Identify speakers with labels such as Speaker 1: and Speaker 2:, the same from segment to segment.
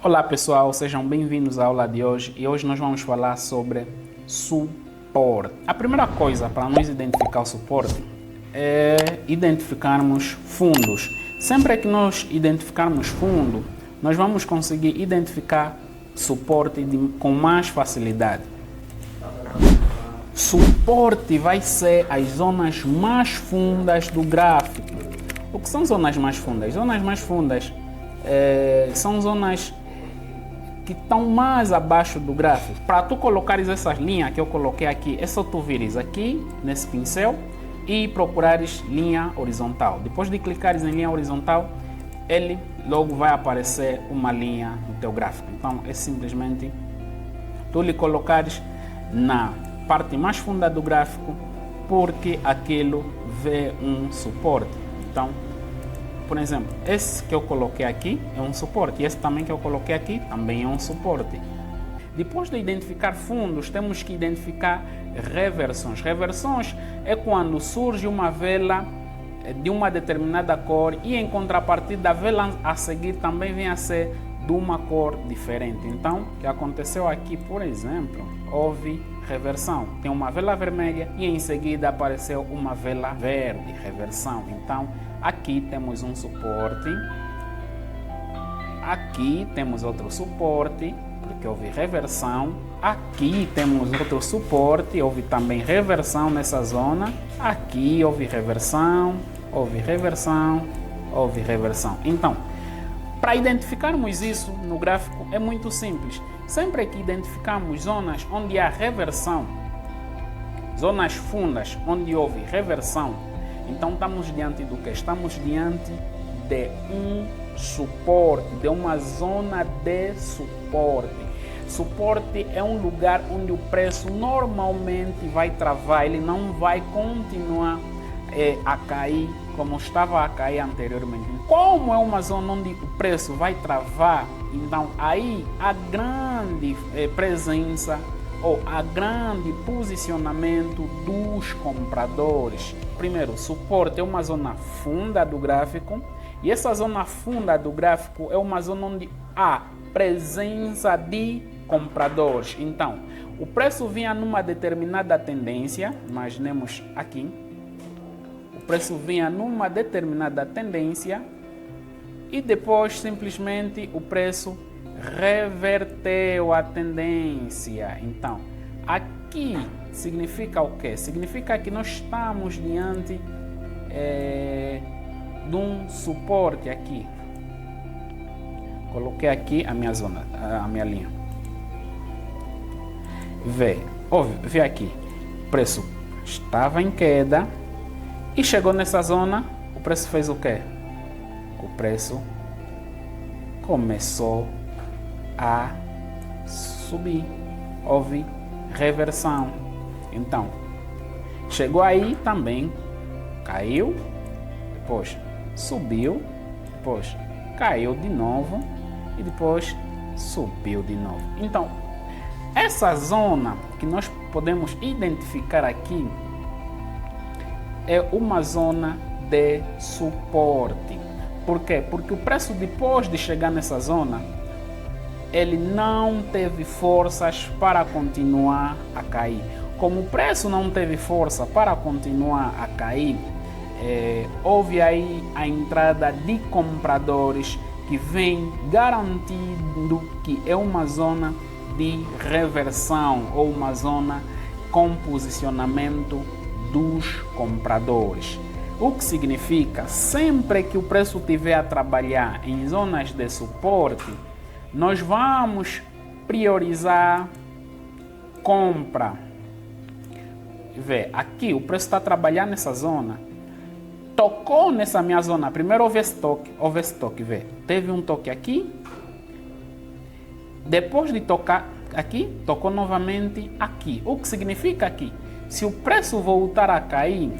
Speaker 1: Olá pessoal, sejam bem-vindos à aula de hoje e hoje nós vamos falar sobre suporte. A primeira coisa para nós identificar o suporte é identificarmos fundos. Sempre que nós identificarmos fundo, nós vamos conseguir identificar suporte com mais facilidade. Suporte vai ser as zonas mais fundas do gráfico. O que são zonas mais fundas? Zonas mais fundas são zonas que estão mais abaixo do gráfico. Para tu colocares essas linhas que eu coloquei aqui, é só tu vires aqui nesse pincel e procurares linha horizontal. Depois de clicares em linha horizontal, ele logo vai aparecer uma linha no teu gráfico. Então é simplesmente tu lhe colocares na parte mais funda do gráfico, porque aquilo vê um suporte. Então, por exemplo, esse que eu coloquei aqui é um suporte, e esse também que eu coloquei aqui também é um suporte. Depois de identificar fundos, temos que identificar reversões. Reversões é quando surge uma vela de uma determinada cor e em contrapartida a vela a seguir também vem a ser de uma cor diferente. Então, o que aconteceu aqui, por exemplo, houve reversão. Tem uma vela vermelha e em seguida apareceu uma vela verde, reversão. Então, aqui temos um suporte, aqui temos outro suporte, porque houve reversão. Aqui temos outro suporte, houve também reversão nessa zona. Aqui houve reversão, houve reversão, houve reversão. Então, para identificarmos isso no gráfico é muito simples. Sempre que identificamos zonas onde há reversão, zonas fundas onde houve reversão, então estamos diante do que? Estamos diante de um suporte, de uma zona de suporte. Suporte é um lugar onde o preço normalmente vai travar, ele não vai continuar a cair como estava a cair anteriormente. Como é uma zona onde o preço vai travar, então aí a grande presença ou a grande posicionamento dos compradores. Primeiro, suporte é uma zona funda do gráfico, e essa zona funda do gráfico é uma zona onde há presença de compradores. Então, o preço vinha numa determinada tendência, imaginemos aqui, o preço vinha numa determinada tendência e depois simplesmente o preço reverteu a tendência. Então, aqui significa o quê? Significa que nós estamos diante de um suporte aqui. Coloquei aqui a minha zona, a minha linha. Vê aqui, o preço estava em queda e chegou nessa zona, o preço fez o quê? O preço começou a subir, houve reversão. Então, chegou aí também, caiu, depois subiu, depois caiu de novo e depois subiu de novo. Então, essa zona que nós podemos identificar aqui é uma zona de suporte. Por quê? Porque o preço, depois de chegar nessa zona, ele não teve forças para continuar a cair. Como o preço não teve força para continuar a cair, houve aí a entrada de compradores que vem garantindo que é uma zona de reversão ou uma zona com posicionamento dos compradores. O que significa, sempre que o preço estiver a trabalhar em zonas de suporte, nós vamos priorizar compra. Aqui o preço está a trabalhar nessa zona, tocou nessa minha zona, primeiro houve esse toque, teve um toque aqui, depois de tocar aqui, tocou novamente aqui. O que significa aqui? Se o preço voltar a cair,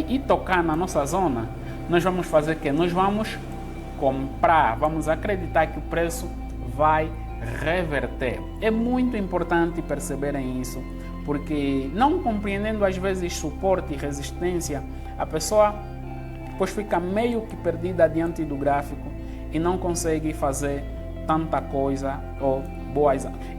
Speaker 1: e tocar na nossa zona, nós vamos fazer o quê? Nós vamos comprar, vamos acreditar que o preço vai reverter. É muito importante perceberem isso, porque não compreendendo às vezes suporte e resistência, a pessoa depois fica meio que perdida diante do gráfico e não consegue fazer tanta coisa ou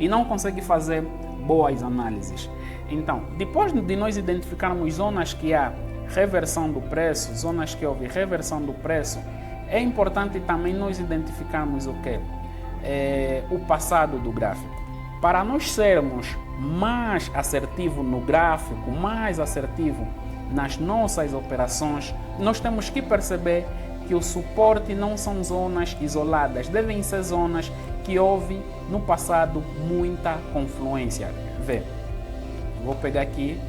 Speaker 1: não consegue fazer boas análises. Então, depois de nós identificarmos zonas que há reversão do preço, zonas que houve reversão do preço, é importante também nós identificarmos o quê? O passado do gráfico. Para nós sermos mais assertivos no gráfico, mais assertivos nas nossas operações, nós temos que perceber que o suporte não são zonas isoladas, devem ser zonas que houve no passado muita confluência. Vê, vou pegar aqui,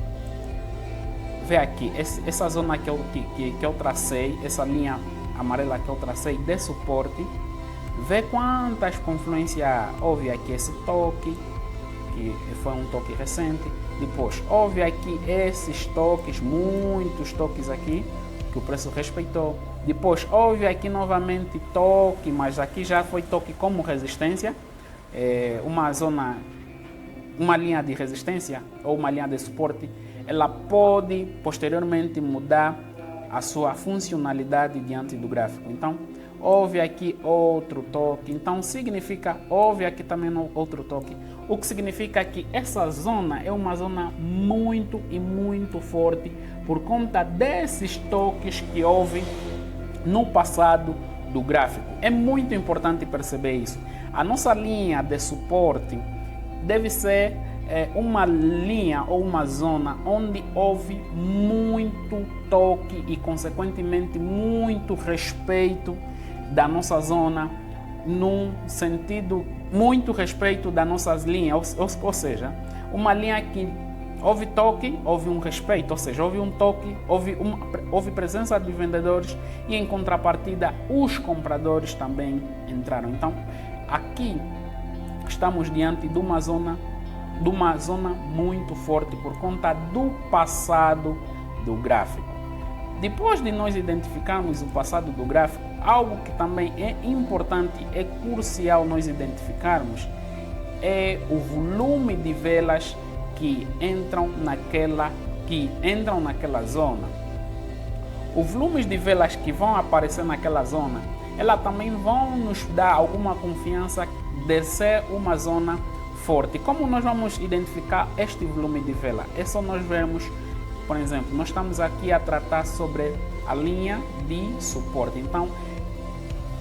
Speaker 1: vê aqui, essa zona que eu tracei, essa linha amarela que eu tracei de suporte, vê quantas confluências houve aqui, esse toque, que foi um toque recente. Depois houve aqui esses toques, muitos toques aqui, que o preço respeitou. Depois houve aqui novamente toque, mas aqui já foi toque como resistência, uma linha de resistência ou uma linha de suporte, ela pode posteriormente mudar a sua funcionalidade diante do gráfico. Então, houve aqui outro toque, então significa, houve aqui também outro toque, o que significa que essa zona é uma zona muito e muito forte por conta desses toques que houve no passado do gráfico. É muito importante perceber isso. A nossa linha de suporte deve ser uma linha ou uma zona onde houve muito toque e, consequentemente, muito respeito da nossa zona, num sentido, muito respeito das nossas linhas, ou seja, uma linha que houve toque, houve um respeito, ou seja, houve um toque, houve presença de vendedores e, em contrapartida, os compradores também entraram. Então, aqui estamos diante de uma zona muito forte por conta do passado do gráfico. Depois de nós identificarmos o passado do gráfico, algo que também é importante, é crucial nós identificarmos, é o volume de velas que entram naquela zona. Os volumes de velas que vão aparecer naquela zona, elas também vão nos dar alguma confiança de ser uma zona forte. Como nós vamos identificar este volume de vela? É só nós vermos, por exemplo, nós estamos aqui a tratar sobre a linha de suporte. Então,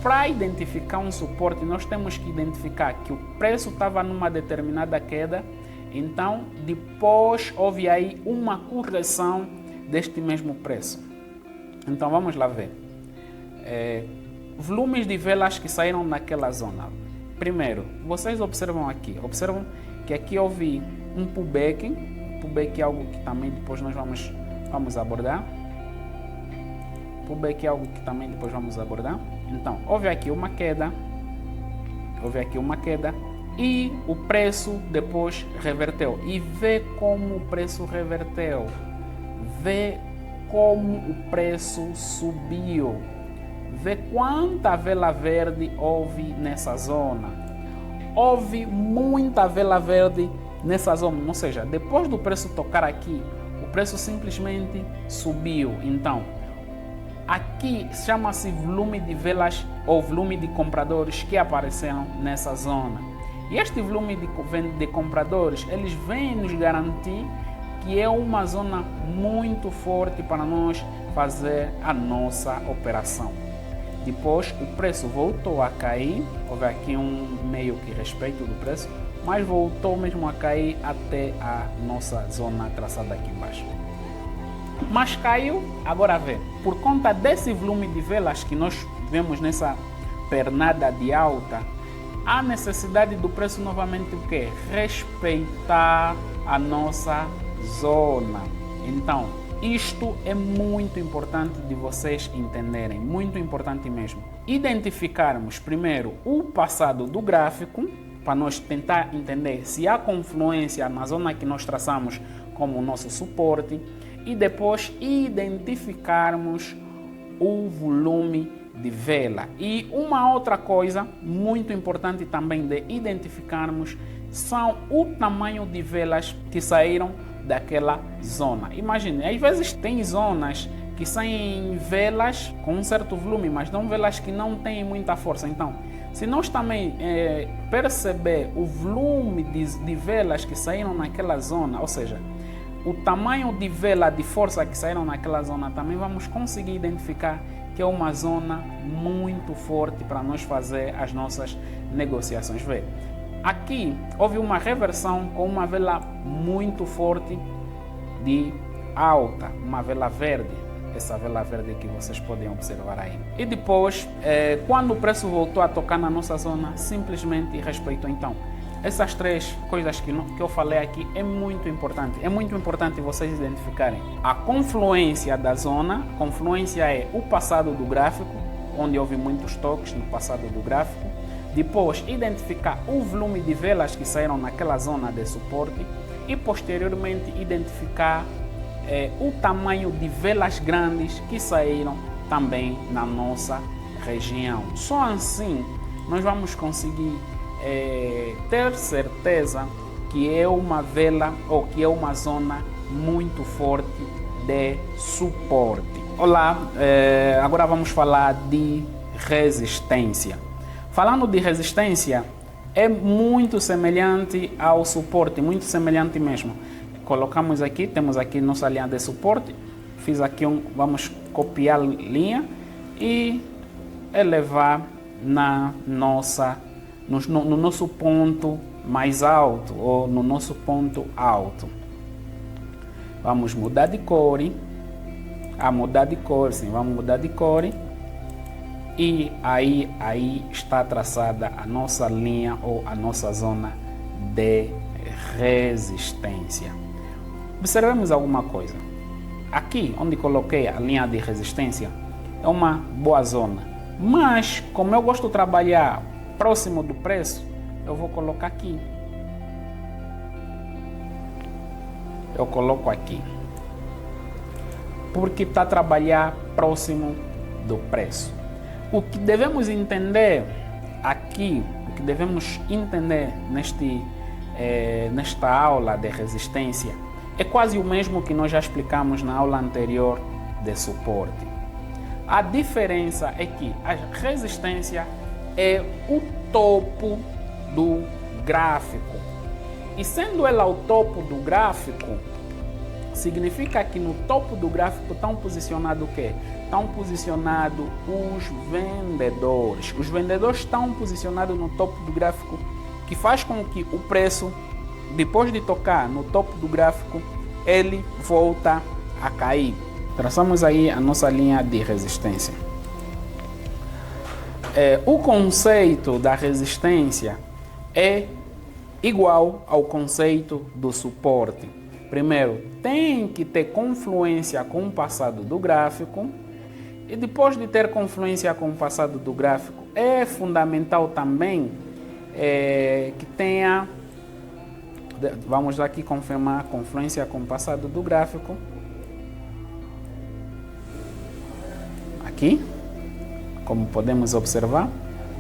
Speaker 1: para identificar um suporte, nós temos que identificar que o preço estava numa determinada queda, então depois houve aí uma correção deste mesmo preço. Então vamos lá ver. Volumes de velas que saíram naquela zona. Primeiro, vocês observam que aqui houve um pullback. Pullback é algo que também depois nós vamos abordar. Pullback é algo que também depois vamos abordar. Então, houve aqui uma queda. E o preço depois reverteu. E vê como o preço reverteu. Vê como o preço subiu. Vê quanta vela verde houve nessa zona. Houve muita vela verde nessa zona. Ou seja, depois do preço tocar aqui, o preço simplesmente subiu. Então, aqui chama-se volume de velas ou volume de compradores que apareceram nessa zona. E este volume de compradores, eles vêm nos garantir que é uma zona muito forte para nós fazer a nossa operação. Depois o preço voltou a cair, houve aqui um meio que respeito do preço, mas voltou mesmo a cair até a nossa zona traçada aqui embaixo. Mas caiu, agora vê, por conta desse volume de velas que nós vemos nessa pernada de alta, há necessidade do preço novamente o quê? Respeitar a nossa zona. Então, isto é muito importante de vocês entenderem, muito importante mesmo. Identificarmos primeiro o passado do gráfico, para nós tentar entender se há confluência na zona que nós traçamos como o nosso suporte, e depois identificarmos o volume de vela. E uma outra coisa muito importante também de identificarmos são o tamanho de velas que saíram daquela zona. Imagine, às vezes tem zonas que saem velas com um certo volume, mas não velas que não têm muita força. Então, se nós também perceber o volume de velas que saíram naquela zona, ou seja, o tamanho de vela de força que saíram naquela zona, também vamos conseguir identificar que é uma zona muito forte para nós fazer as nossas negociações. Vê, aqui houve uma reversão com uma vela muito forte de alta, uma vela verde, essa vela verde que vocês podem observar aí. E depois, quando o preço voltou a tocar na nossa zona, simplesmente respeitou. Então, essas três coisas que eu falei aqui é muito importante. É muito importante vocês identificarem a confluência da zona. Confluência é o passado do gráfico, onde houve muitos toques no passado do gráfico. Depois, identificar o volume de velas que saíram naquela zona de suporte. E posteriormente, identificar o tamanho de velas grandes que saíram também na nossa região. Só assim nós vamos conseguir ter certeza que é uma vela ou que é uma zona muito forte de suporte. Olá, agora vamos falar de resistência. Falando de resistência, é muito semelhante ao suporte, muito semelhante mesmo. Colocamos aqui, temos aqui nossa linha de suporte, fiz aqui vamos copiar a linha e elevar no nosso ponto mais alto ou no nosso ponto alto. Vamos mudar de cor, vamos mudar de cor e aí está traçada a nossa linha ou a nossa zona de resistência. Observemos alguma coisa. Aqui onde coloquei a linha de resistência é uma boa zona, mas como eu gosto de trabalhar próximo do preço, eu vou colocar aqui. Eu coloco aqui porque está a trabalhar próximo do preço. O que devemos entender aqui, o que devemos entender nesta aula de resistência é quase o mesmo que nós já explicamos na aula anterior de suporte. A diferença é que a resistência é o topo do gráfico. E sendo ela o topo do gráfico, significa que no topo do gráfico estão posicionados o quê? Estão posicionados os vendedores. Os vendedores estão posicionados no topo do gráfico, que faz com que o preço, depois de tocar no topo do gráfico, ele volta a cair. Traçamos aí a nossa linha de resistência. O conceito da resistência é igual ao conceito do suporte. Primeiro, tem que ter confluência com o passado do gráfico. E depois de ter confluência com o passado do gráfico, é fundamental também que tenha, vamos aqui confirmar, confluência com o passado do gráfico. Aqui, como podemos observar,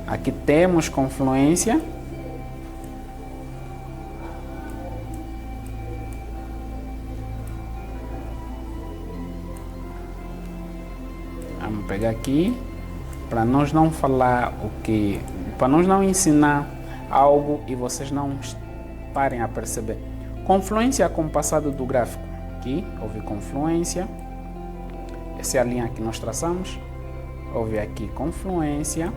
Speaker 1: aqui temos confluência. Vamos pegar aqui, para nós não falar para nós não ensinar algo e vocês não estarem a perceber. Confluência com o passado do gráfico. Aqui houve confluência. Essa é a linha que nós traçamos. Houve aqui confluência.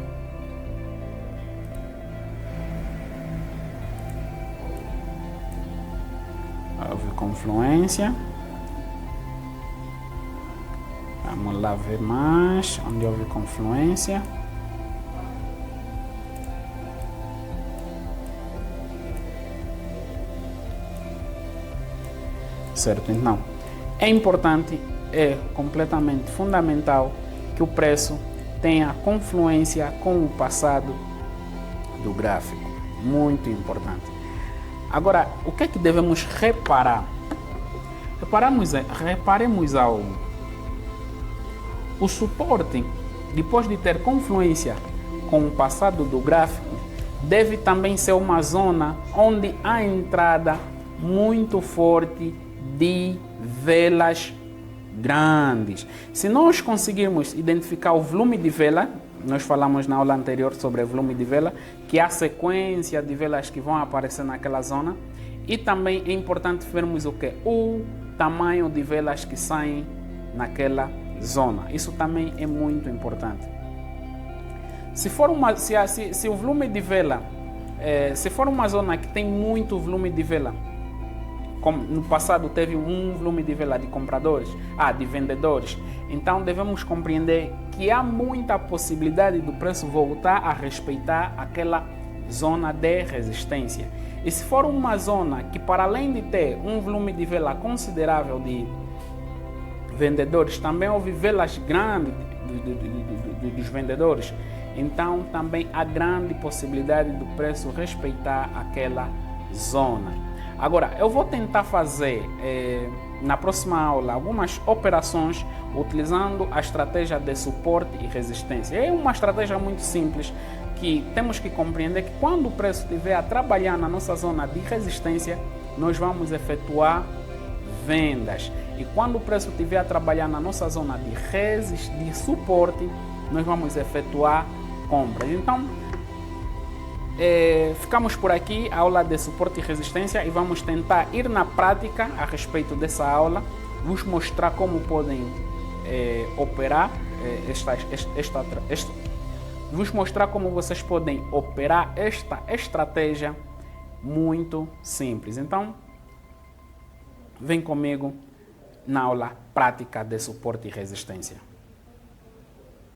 Speaker 1: Houve confluência. Vamos lá ver mais onde houve confluência. Certo, então é importante, é completamente fundamental que o preço tenha confluência com o passado do gráfico. Muito importante. Agora, o que é que devemos reparar? Reparemos algo. O suporte, depois de ter confluência com o passado do gráfico, deve também ser uma zona onde há entrada muito forte de velas grandes. Se nós conseguirmos identificar o volume de vela, nós falamos na aula anterior sobre o volume de vela, que é a sequência de velas que vão aparecer naquela zona, e também é importante vermos o que? O tamanho de velas que saem naquela zona. Isso também é muito importante. Se o volume de vela, se for uma zona que tem muito volume de vela, como no passado teve um volume de vela de compradores, de vendedores, então devemos compreender que há muita possibilidade do preço voltar a respeitar aquela zona de resistência. E se for uma zona que, para além de ter um volume de vela considerável de vendedores, também houve velas grandes dos vendedores, então também há grande possibilidade do preço respeitar aquela zona. Agora, eu vou tentar fazer na próxima aula algumas operações utilizando a estratégia de suporte e resistência. É uma estratégia muito simples que temos que compreender que quando o preço estiver a trabalhar na nossa zona de resistência, nós vamos efetuar vendas. E quando o preço estiver a trabalhar na nossa zona de suporte, nós vamos efetuar compras. Então, ficamos por aqui, a aula de suporte e resistência, e vamos tentar ir na prática a respeito dessa aula, vos mostrar como podem operar vos mostrar como vocês podem operar esta estratégia muito simples. Então, vem comigo na aula prática de suporte e resistência.